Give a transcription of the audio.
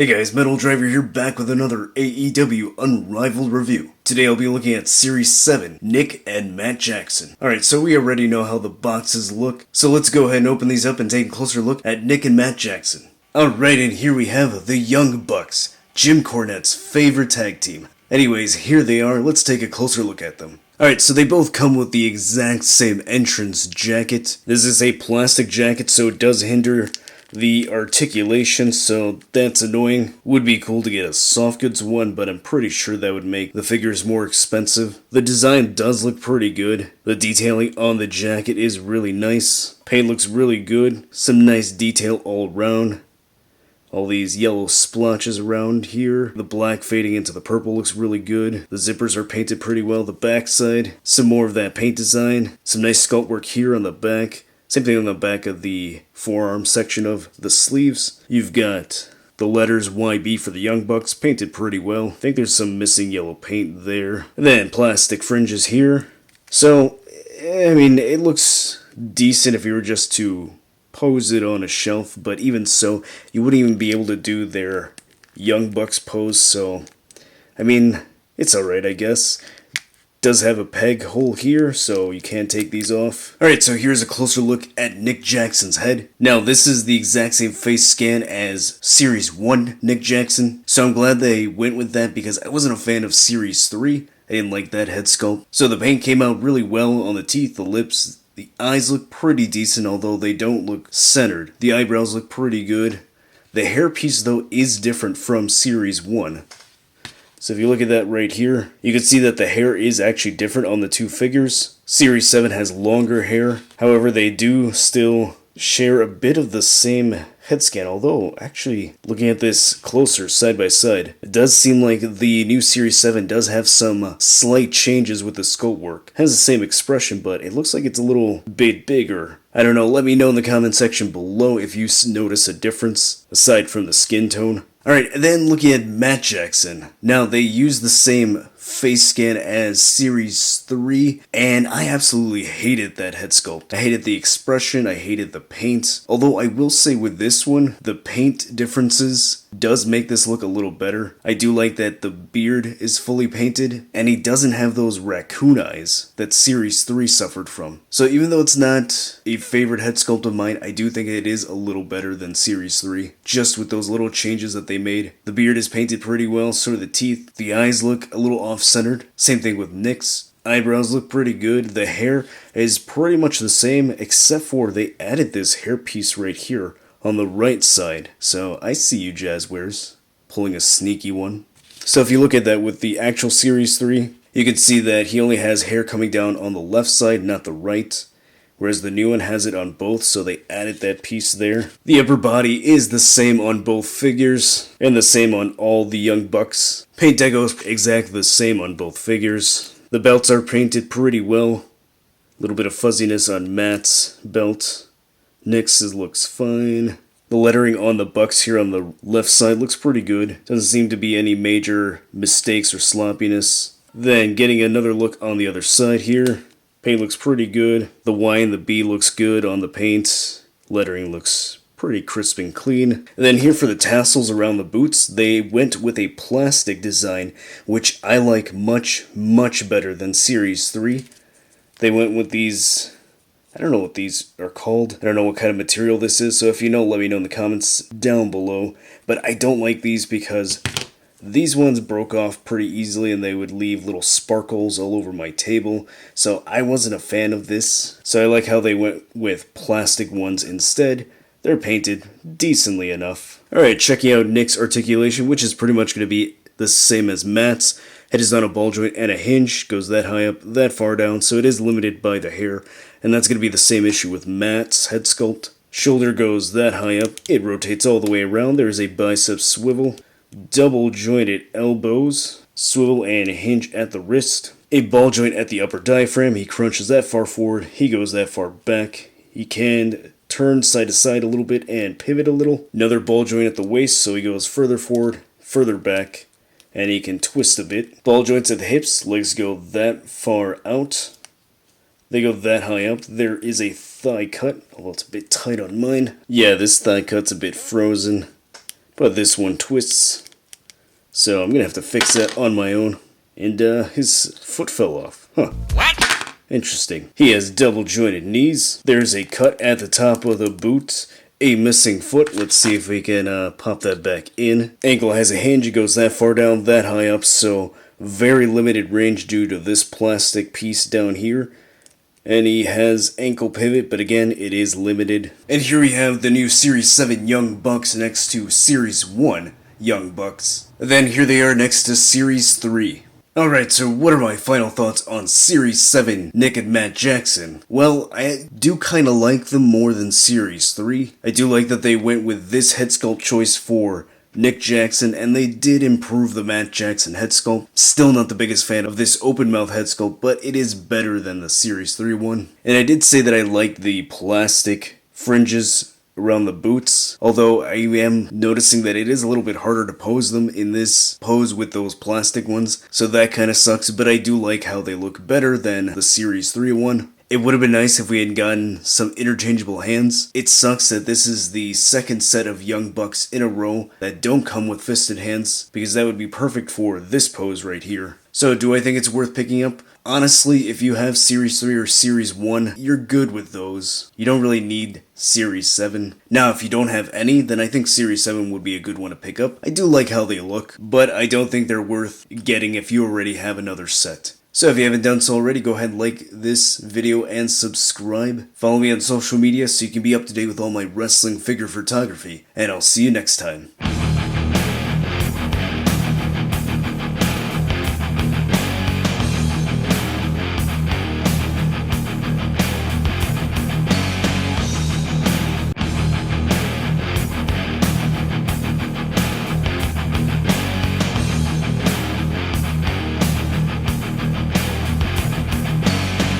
Hey guys, Metal Driver here, back with another AEW Unrivaled review. Today I'll be looking at Series 7, Nick and Matt Jackson. Alright, so we already know how the boxes look, so let's go ahead and open these up and take a closer look at Nick and Matt Jackson. Alright, and here we have the Young Bucks, Jim Cornette's favorite tag team. Anyways, here they are, let's take a closer look at them. Alright, so they both come with the exact same entrance jacket. This is a plastic jacket, so it does hinder the articulation, so that's annoying. Would be cool to get a soft goods one, but I'm pretty sure that would make the figures more expensive. The design does look pretty good. The detailing on the jacket is really nice. Paint looks really good. Some nice detail all around. All these yellow splotches around here. The black fading into the purple looks really good. The zippers are painted pretty well. The backside, some more of that paint design. Some nice sculpt work here on the back. Same thing on the back of the forearm section of the sleeves. You've got the letters YB for the Young Bucks painted pretty well. I think there's some missing yellow paint there. And then plastic fringes here. So, I mean, it looks decent if you were just to pose it on a shelf, but even so, you wouldn't even be able to do their Young Bucks pose, so, I mean, it's alright, I guess. Does have a peg hole here, so you can't take these off. Alright, so here's a closer look at Nick Jackson's head. Now, this is the exact same face scan as Series 1 Nick Jackson, so I'm glad they went with that because I wasn't a fan of Series 3. I didn't like that head sculpt. So the paint came out really well on the teeth, the lips. The eyes look pretty decent, although they don't look centered. The eyebrows look pretty good. The hairpiece, though, is different from Series 1. So if you look at that right here, you can see that the hair is actually different on the two figures. Series 7 has longer hair. However, they do still share a bit of the same head scan, although actually looking at this closer side by side, it does seem like the new Series 7 does have some slight changes with the sculpt work. It has the same expression, but it looks like it's a little bit bigger. I don't know, let me know in the comment section below if you notice a difference aside from the skin tone. Alright, and then looking at Matt Jackson. Now, they use the same face scan as Series 3, and I absolutely hated that head sculpt. I hated the expression, I hated the paint. Although I will say with this one, the paint differences does make this look a little better. I do like that the beard is fully painted, and he doesn't have those raccoon eyes that Series 3 suffered from. So even though it's not a favorite head sculpt of mine, I do think it is a little better than Series 3, just with those little changes that they made. The beard is painted pretty well, so are the teeth. The eyes look a little off-centered. Same thing with Nick's. Eyebrows look pretty good. The hair is pretty much the same, except for they added this hairpiece right here on the right side. So I see you, Jazzwares, pulling a sneaky one. So if you look at that with the actual Series 3, you can see that he only has hair coming down on the left side, not the right. Whereas the new one has it on both, so they added that piece there. The upper body is the same on both figures, and the same on all the Young Bucks. Paint deco is exactly the same on both figures. The belts are painted pretty well. A little bit of fuzziness on Matt's belt. Nick's looks fine. The lettering on the Bucks here on the left side looks pretty good. Doesn't seem to be any major mistakes or sloppiness. Then getting another look on the other side here. Paint looks pretty good. The Y and the B looks good on the paint. Lettering looks pretty crisp and clean. And then here for the tassels around the boots, they went with a plastic design, which I like much, much better than Series 3. They went with these, I don't know what these are called. I don't know what kind of material this is, so if you know, let me know in the comments down below. But I don't like these because these ones broke off pretty easily and they would leave little sparkles all over my table, so I wasn't a fan of this. So I like how they went with plastic ones instead. They're painted decently enough. Alright, checking out Nick's articulation, which is pretty much going to be the same as Matt's. Head is on a ball joint and a hinge, goes that high up, that far down, so it is limited by the hair, and that's going to be the same issue with Matt's head sculpt. Shoulder goes that high up, it rotates all the way around, there is a bicep swivel. Double jointed elbows, swivel and hinge at the wrist, a ball joint at the upper diaphragm. He crunches that far forward, he goes that far back. He can turn side to side a little bit and pivot a little. Another ball joint at the waist, so he goes further forward, further back, and he can twist a bit. Ball joints at the hips, legs go that far out. They go that high up. There is a thigh cut, although it's a bit tight on mine. Yeah, this thigh cut's a bit frozen. but this one twists. So I'm gonna have to fix that on my own. And his foot fell off. Huh. What? Interesting. He has double jointed knees. There's a cut at the top of the boot. A missing foot. Let's see if we can pop that back in. Ankle has a hinge. It goes that far down, that high up. So very limited range due to this plastic piece down here. And he has ankle pivot, but again, it is limited. And here we have the new Series 7 Young Bucks next to Series 1 Young Bucks. Then here they are next to Series 3. Alright, so what are my final thoughts on Series 7 Nick and Matt Jackson? Well, I do kinda like them more than Series 3. I do like that they went with this head sculpt choice for Nick Jackson, and they did improve the Matt Jackson head sculpt. Still not the biggest fan of this open mouth head sculpt, but it is better than the Series 3 one. And I did say that I liked the plastic fringes around the boots, although I am noticing that it is a little bit harder to pose them in this pose with those plastic ones, so that kind of sucks, but I do like how they look better than the Series 3 one. It would have been nice if we had gotten some interchangeable hands. It sucks that this is the second set of Young Bucks in a row that don't come with fisted hands, because that would be perfect for this pose right here. So do I think it's worth picking up? Honestly, if you have Series 3 or Series 1, you're good with those. You don't really need Series 7. Now, if you don't have any, then I think Series 7 would be a good one to pick up. I do like how they look, but I don't think they're worth getting if you already have another set. So if you haven't done so already, go ahead and like this video and subscribe. Follow me on social media so you can be up to date with all my wrestling figure photography, and I'll see you next time.